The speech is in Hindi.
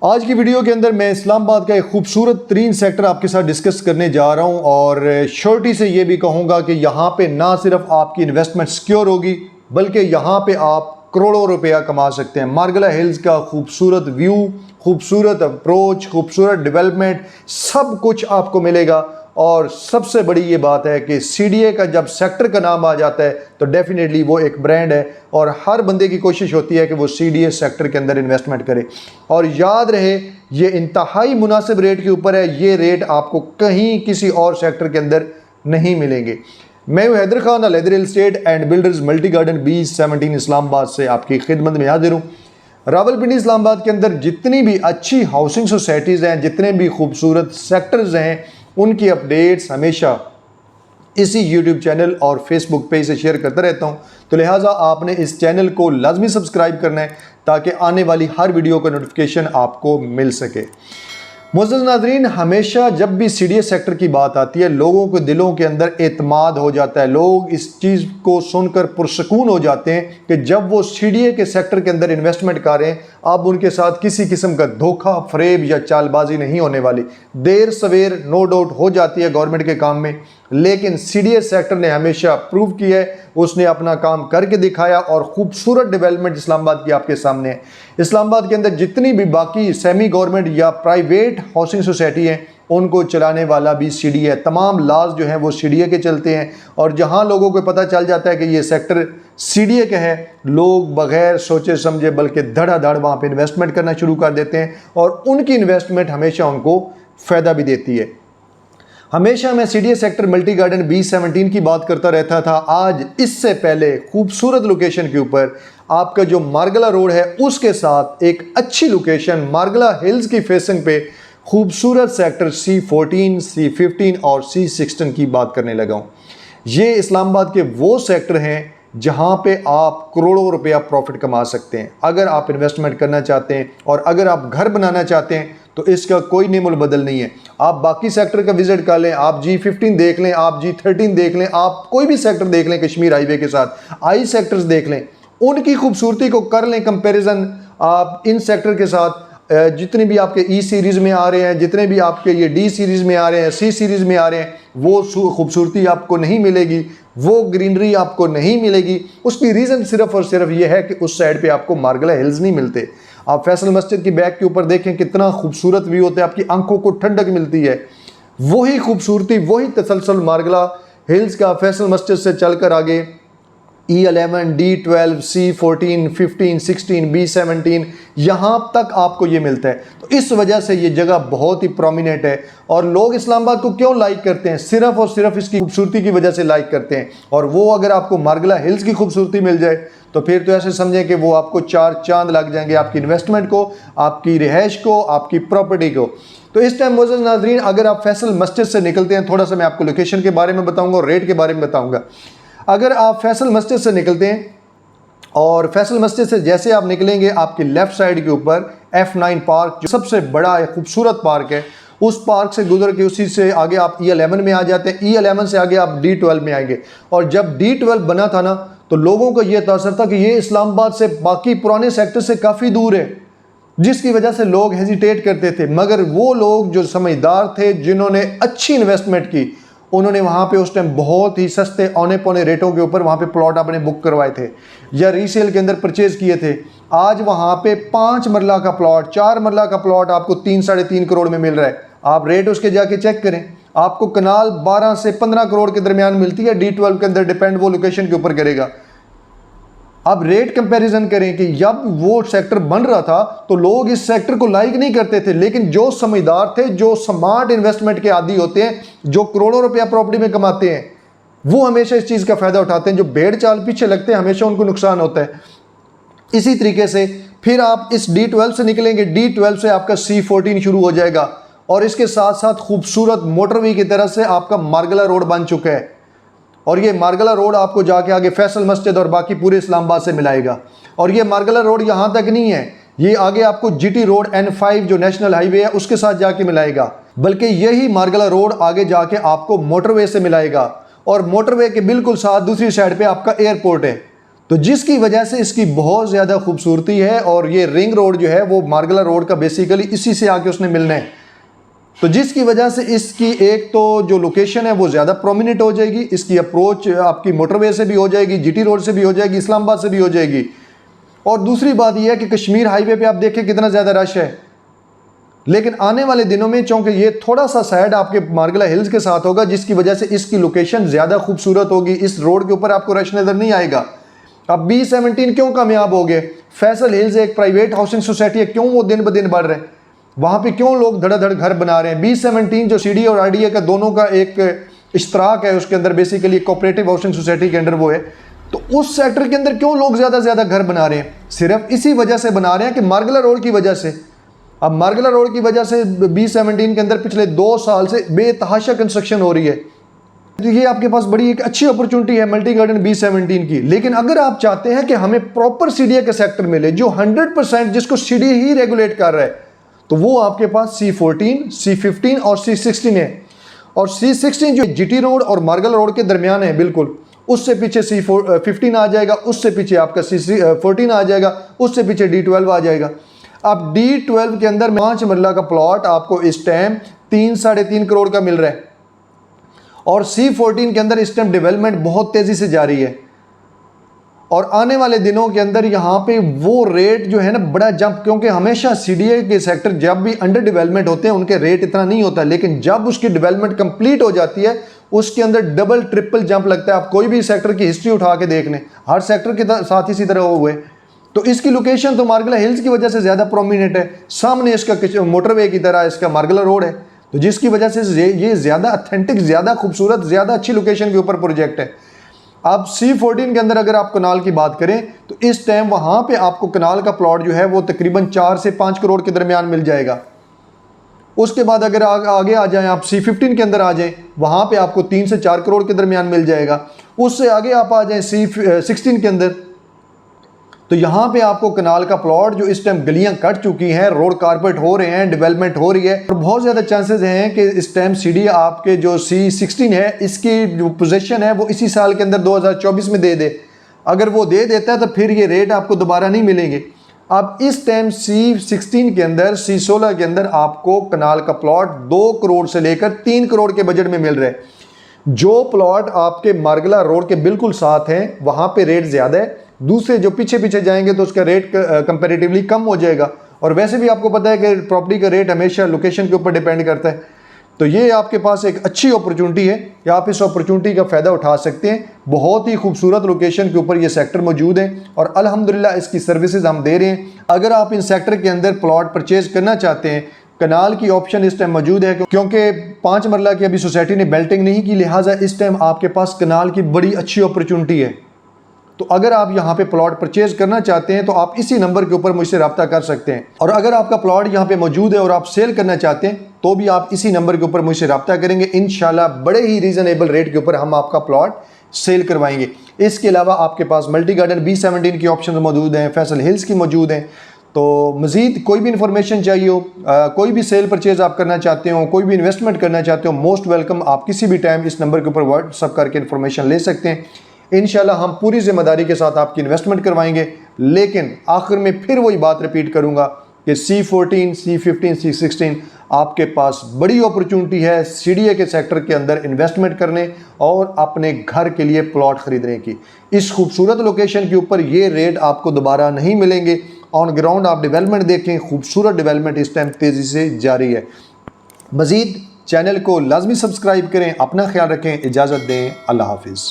आज की वीडियो के अंदर मैं इस्लामाबाद का एक खूबसूरत तरीन सेक्टर आपके साथ डिस्कस करने जा रहा हूं और श्योरिटी से ये भी कहूँगा कि यहाँ पे ना सिर्फ आपकी इन्वेस्टमेंट सिक्योर होगी बल्कि यहाँ पे आप करोड़ों रुपया कमा सकते हैं। मार्गला हिल्स का खूबसूरत व्यू, खूबसूरत अप्रोच, खूबसूरत डेवलपमेंट सब कुछ आपको मिलेगा। और सबसे बड़ी ये बात है कि CDA का जब सेक्टर का नाम आ जाता है तो डेफिनेटली वो एक ब्रांड है और हर बंदे की कोशिश होती है कि वो CDA सेक्टर के अंदर इन्वेस्टमेंट करे। और याद रहे ये इंतहाई मुनासिब रेट के ऊपर है, ये रेट आपको कहीं किसी और सेक्टर के अंदर नहीं मिलेंगे। मैं हूं Haider Khan, Alhadar real estate and builders multi garden B17 Islamabad से आपकी खिदमत में हाजिर हूँ। रावलपिंडी इस्लामाबाद के अंदर जितनी भी अच्छी हाउसिंग सोसाइटीज़ हैं, जितने भी खूबसूरत सेक्टर्स हैं, उनकी अपडेट्स हमेशा इसी YouTube चैनल और Facebook पेज से शेयर करता रहता हूं। तो लिहाजा आपने इस चैनल को लाजमी सब्सक्राइब करना है ताकि आने वाली हर वीडियो का नोटिफिकेशन आपको मिल सके। मुअज़्ज़ज़ नाज़रीन, हमेशा जब भी CDA सेक्टर की बात आती है लोगों के दिलों के अंदर एतमाद हो जाता है। लोग इस चीज़ को सुनकर पुरसकून हो जाते हैं कि जब वो CDA के सेक्टर के अंदर इन्वेस्टमेंट कर रहे हैं अब उनके साथ किसी किस्म का धोखा, फरेब या चालबाजी नहीं होने वाली। देर सवेर नो डाउट हो जाती है गवर्नमेंट के काम में, लेकिन CDA सेक्टर ने हमेशा प्रूव किया है, उसने अपना काम करके दिखाया और खूबसूरत डेवलपमेंट इस्लामाबाद की आपके सामने है। इस्लामाबाद के अंदर जितनी भी बाकी सेमी गवर्नमेंट या प्राइवेट हाउसिंग सोसाइटी हैं उनको चलाने वाला भी CDA है। तमाम लाज जो हैं वो CDA के चलते हैं और जहां लोगों को पता चल जाता है कि ये सेक्टर CDA का है, लोग बगैर सोचे समझे बल्कि धड़ाधड़ वहाँ पे इन्वेस्टमेंट करना शुरू कर देते हैं और उनकी इन्वेस्टमेंट हमेशा उनको फ़ायदा भी देती है। हमेशा मैं CDA sector multi garden B17 की बात करता रहता था। आज इससे पहले खूबसूरत लोकेशन के ऊपर आपका जो मार्गला रोड है उसके साथ एक अच्छी लोकेशन मार्गला हिल्स की फेसिंग पे खूबसूरत सेक्टर C14, C15 और C16 की बात करने लगा हूँ। ये इस्लामाबाद के वो सेक्टर हैं जहाँ पे आप करोड़ों रुपया प्रॉफिट कमा सकते हैं। अगर आप इन्वेस्टमेंट करना चाहते हैं और अगर आप घर बनाना चाहते हैं तो इसका कोई नेमुल बदल नहीं है। आप बाकी सेक्टर का विजिट कर लें, आप G15 देख लें, आप G13 देख लें, आप कोई भी सेक्टर देख लें कश्मीर हाईवे के साथ, आई सेक्टर्स देख लें, उनकी खूबसूरती को कर लें कंपैरिजन आप इन सेक्टर के साथ। जितने भी आपके E सीरीज़ में आ रहे हैं, जितने भी आपके ये D सीरीज़ में आ रहे हैं, C सीरीज़ में आ रहे हैं, वो खूबसूरती आपको नहीं मिलेगी, वो ग्रीनरी आपको नहीं मिलेगी। उसकी रीज़न सिर्फ और सिर्फ ये है कि उस साइड पे आपको मार्गला हिल्स नहीं मिलते। आप फैसल मस्जिद की बैक के ऊपर देखें कितना खूबसूरत व्यू होता है, आपकी आंखों को ठंडक मिलती है। वही खूबसूरती, वही तसलसल मार्गला हिल्स का फैसल मस्जिद से चलकर आगे E11, D12, C14, 15, 16, B17 यहाँ तक आपको ये मिलता है। तो इस वजह से ये जगह बहुत ही प्रोमिनेंट है और लोग इस्लामाबाद को क्यों लाइक करते हैं? सिर्फ और सिर्फ इसकी खूबसूरती की वजह से लाइक करते हैं। और वो अगर आपको मार्गला हिल्स की खूबसूरती मिल जाए तो फिर तो ऐसे समझें कि वो आपको चार चांद लग जाएंगे, आपकी इन्वेस्टमेंट को, आपकी रिहाइश को, आपकी प्रॉपर्टी को। तो इस टाइम मुअज़्ज़ज़ नाज़रीन, अगर आप फैसल मस्जिद से निकलते हैं, थोड़ा सा मैं आपको लोकेशन के बारे में बताऊँगा और रेट के बारे में बताऊँगा। अगर आप फैसल मस्जिद से निकलते हैं और फैसल मस्जिद से जैसे आप निकलेंगे आपकी लेफ़्ट साइड के ऊपर F9 पार्क जो सबसे बड़ा है, खूबसूरत पार्क है, उस पार्क से गुजर के उसी से आगे आप E11 में आ जाते हैं। E11 से आगे आप D12 में आएंगे। और जब D12 बना था ना तो लोगों को ये तासर था कि ये इस्लामाबाद से बाकी पुराने सेक्टर से काफ़ी दूर है, जिसकी वजह से लोग हेजिटेट करते थे। मगर वो लोग जो समझदार थे, जिन्होंने अच्छी इन्वेस्टमेंट की, उन्होंने वहाँ पे उस टाइम बहुत ही सस्ते औने पौने रेटों के ऊपर वहाँ पे प्लॉट अपने बुक करवाए थे या रीसेल के अंदर परचेज़ किए थे। आज वहाँ पे 5 मरला का प्लॉट, 4 मरला का प्लॉट आपको 3 साढ़े 3 करोड़ में मिल रहा है। आप रेट उसके जाके चेक करें, आपको कनाल 12 से 15 करोड़ के दरमियान मिलती है। D12 के अंदर डिपेंड वो लोकेशन के ऊपर करेगा। अब रेट कंपैरिजन करें कि जब वो सेक्टर बन रहा था तो लोग इस सेक्टर को लाइक नहीं करते थे, लेकिन जो समझदार थे, जो स्मार्ट इन्वेस्टमेंट के आदी होते हैं, जो करोड़ों रुपया प्रॉपर्टी में कमाते हैं, वो हमेशा इस चीज़ का फ़ायदा उठाते हैं। जो भेड़ चाल पीछे लगते हैं हमेशा उनको नुकसान होता है। इसी तरीके से फिर आप इस D12 से निकलेंगे, D12 से आपका C14 शुरू हो जाएगा और इसके साथ साथ खूबसूरत मोटरवे की तरह से आपका मार्गला रोड बन चुका है। और ये मार्गला रोड आपको जाके आगे फैसल मस्जिद और बाकी पूरे इस्लामाबाद से मिलाएगा। और ये मार्गला रोड यहाँ तक नहीं है, ये आगे आपको GT रोड N5 जो नेशनल हाईवे है उसके साथ जाके मिलाएगा, बल्कि यही मार्गला रोड आगे जाके आपको मोटरवे से मिलाएगा और मोटरवे के बिल्कुल साथ दूसरी साइड पे आपका एयरपोर्ट है। तो जिसकी वजह से इसकी बहुत ज़्यादा खूबसूरती है। और ये रिंग रोड जो है वो मार्गला रोड का बेसिकली इसी से आके उसने मिलना है, तो जिसकी वजह से इसकी एक तो जो लोकेशन है वो ज़्यादा प्रोमिनेंट हो जाएगी, इसकी अप्रोच आपकी मोटरवे से भी हो जाएगी, जीटी रोड से भी हो जाएगी, इस्लामाबाद से भी हो जाएगी। और दूसरी बात यह है कि कश्मीर हाईवे पे आप देखें कितना ज़्यादा रश है, लेकिन आने वाले दिनों में चूँकि ये थोड़ा सा साइड आपके मार्गला हिल्स के साथ होगा, जिसकी वजह से इसकी लोकेशन ज़्यादा खूबसूरत होगी। इस रोड के ऊपर आपको रश नज़र नहीं आएगा। अब B17 क्यों कामयाब हो गए? फैसल हिल्स एक प्राइवेट हाउसिंग सोसाइटी है, क्यों वो दिन ब दिन बढ़ रहे हैं? वहाँ पे क्यों लोग धड़ाधड़ घर बना रहे हैं? B17 जो CD और RDA का दोनों का एक इश्तराक है, उसके अंदर बेसिकली कोऑपरेटिव हाउसिंग सोसाइटी के अंडर वो है, तो उस सेक्टर के अंदर क्यों लोग ज़्यादा से ज़्यादा घर बना रहे हैं? सिर्फ इसी वजह से बना रहे हैं कि मार्गला रोड की वजह से। अब मार्गला रोड की वजह से B17 के अंदर पिछले 2 साल से बेतहाशा कंस्ट्रक्शन हो रही है। तो ये आपके पास बड़ी एक अच्छी अपॉर्चुनिटी है मल्टी गार्डन B17 की। लेकिन अगर आप चाहते हैं कि हमें प्रॉपर CDA का सेक्टर मिले जो 100% जिसको CDA ही रेगुलेट कर रहा है, तो वो आपके पास C14, C15 और C16 है। और C16 जो GT रोड और मार्गला रोड के दरमियान है, बिल्कुल उससे पीछे C15 आ जाएगा, उससे पीछे आपका C14 आ जाएगा, उससे पीछे D12 आ जाएगा। अब D12 के अंदर 5 मरला का प्लॉट आपको इस टाइम 3-3.5 करोड़ का मिल रहा है। और C14 के अंदर इस टाइम डेवलपमेंट बहुत तेज़ी से जारी है, और आने वाले दिनों के अंदर यहाँ पे वो रेट जो है ना बड़ा जंप, क्योंकि हमेशा CDA के सेक्टर जब भी अंडर डेवलपमेंट होते हैं उनके रेट इतना नहीं होता, लेकिन जब उसकी डेवलपमेंट कंप्लीट हो जाती है उसके अंदर डबल ट्रिपल जंप लगता है। आप कोई भी सेक्टर की हिस्ट्री उठा के देख लें, हर सेक्टर के साथ इसी तरह हुए। तो इसकी लोकेशन तो मार्गला हिल्स की वजह से ज़्यादा प्रोमिनेंट है, सामने इसका मोटरवे की तरह इसका मार्गला रोड है, तो जिसकी वजह से ये ज़्यादा ऑथेंटिक, ज़्यादा खूबसूरत, ज़्यादा अच्छी लोकेशन के ऊपर प्रोजेक्ट है। अब C14 के अंदर अगर आप कनाल की बात करें तो इस टाइम वहाँ पे आपको कनाल का प्लॉट जो है वो तकरीबन 4 से 5 करोड़ के दरमियान मिल जाएगा। उसके बाद अगर आगे आ जाएं आप C15 के अंदर आ जाएं, वहाँ पे आपको 3 से 4 करोड़ के दरमियान मिल जाएगा। उससे आगे आप आ जाएं C16 के अंदर, तो यहाँ पे आपको कनाल का प्लॉट जो इस टाइम गलियां कट चुकी हैं, रोड कारपेट हो रहे हैं, डेवलपमेंट हो रही है, और बहुत ज़्यादा चांसेस हैं कि इस टाइम CDA आपके जो C16 है इसकी जो पोजीशन है वो इसी साल के अंदर 2024 में दे दे। अगर वो दे देता है तो फिर ये रेट आपको दोबारा नहीं मिलेंगे। अब इस टाइम C16 के अंदर, C16 के अंदर आपको कनाल का प्लॉट 2 करोड़ से लेकर 3 करोड़ के बजट में मिल रहा है। जो प्लॉट आपके मार्गला रोड के बिल्कुल साथ हैं वहाँ पे रेट ज़्यादा है, दूसरे जो पीछे पीछे जाएंगे तो उसका रेट कंपैरेटिवली कम हो जाएगा। और वैसे भी आपको पता है कि प्रॉपर्टी का रेट हमेशा लोकेशन के ऊपर डिपेंड करता है। तो ये आपके पास एक अच्छी अपॉर्चुनिटी है कि आप इस अपॉर्चुनिटी का फ़ायदा उठा सकते हैं। बहुत ही खूबसूरत लोकेशन के ऊपर ये सेक्टर मौजूद है और अल्हम्दुलिल्लाह इसकी सर्विसेज हम दे रहे हैं। अगर आप इन सेक्टर के अंदर प्लॉट परचेज करना चाहते हैं, कनाल की ऑप्शन इस टाइम मौजूद है, क्योंकि 5 मरला की अभी सोसाइटी ने बेल्टिंग नहीं की, लिहाजा इस टाइम आपके पास कनाल की बड़ी अच्छी अपॉर्चुनिटी है। तो अगर आप यहाँ पे प्लॉट परचेज करना चाहते हैं तो आप इसी नंबर के ऊपर मुझसे रब्ता कर सकते हैं। और अगर आपका प्लॉट यहाँ पे मौजूद है और आप सेल करना चाहते हैं तो भी आप इसी नंबर के ऊपर मुझसे रब्ता करेंगे। इंशाल्लाह बड़े ही रीज़नेबल रेट के ऊपर हम आपका प्लॉट सेल करवाएंगे। इसके अलावा आपके पास मल्टी गार्डन B17 की ऑप्शन मौजूद हैं, फैसल हिल्स की मौजूद हैं। तो मज़ीद कोई भी इंफॉर्मेशन चाहिए हो, कोई भी सेल परचेज आप करना चाहते हो, कोई भी इन्वेस्टमेंट करना चाहते हो, मोस्ट वेलकम। आप किसी भी टाइम इस नंबर के ऊपर व्हाट्सअप करके इन्फॉर्मेशन ले सकते हैं। इंशाल्लाह हम पूरी जिम्मेदारी के साथ आपकी इन्वेस्टमेंट करवाएंगे। लेकिन आखिर में फिर वही बात रिपीट करूंगा कि C14, C15, C16 आपके पास बड़ी अपॉर्चुनिटी है CDA के सेक्टर के अंदर इन्वेस्टमेंट करने और अपने घर के लिए प्लॉट ख़रीदने की। इस खूबसूरत लोकेशन के ऊपर ये रेट आपको दोबारा नहीं मिलेंगे। ऑन ग्राउंड आप डेवलपमेंट देखें, खूबसूरत डेवलपमेंट इस टाइम तेज़ी से जारी है। मज़ीद चैनल को लाजमी सब्सक्राइब करें, अपना ख्याल रखें, इजाज़त दें, अल्लाह हाफिज़।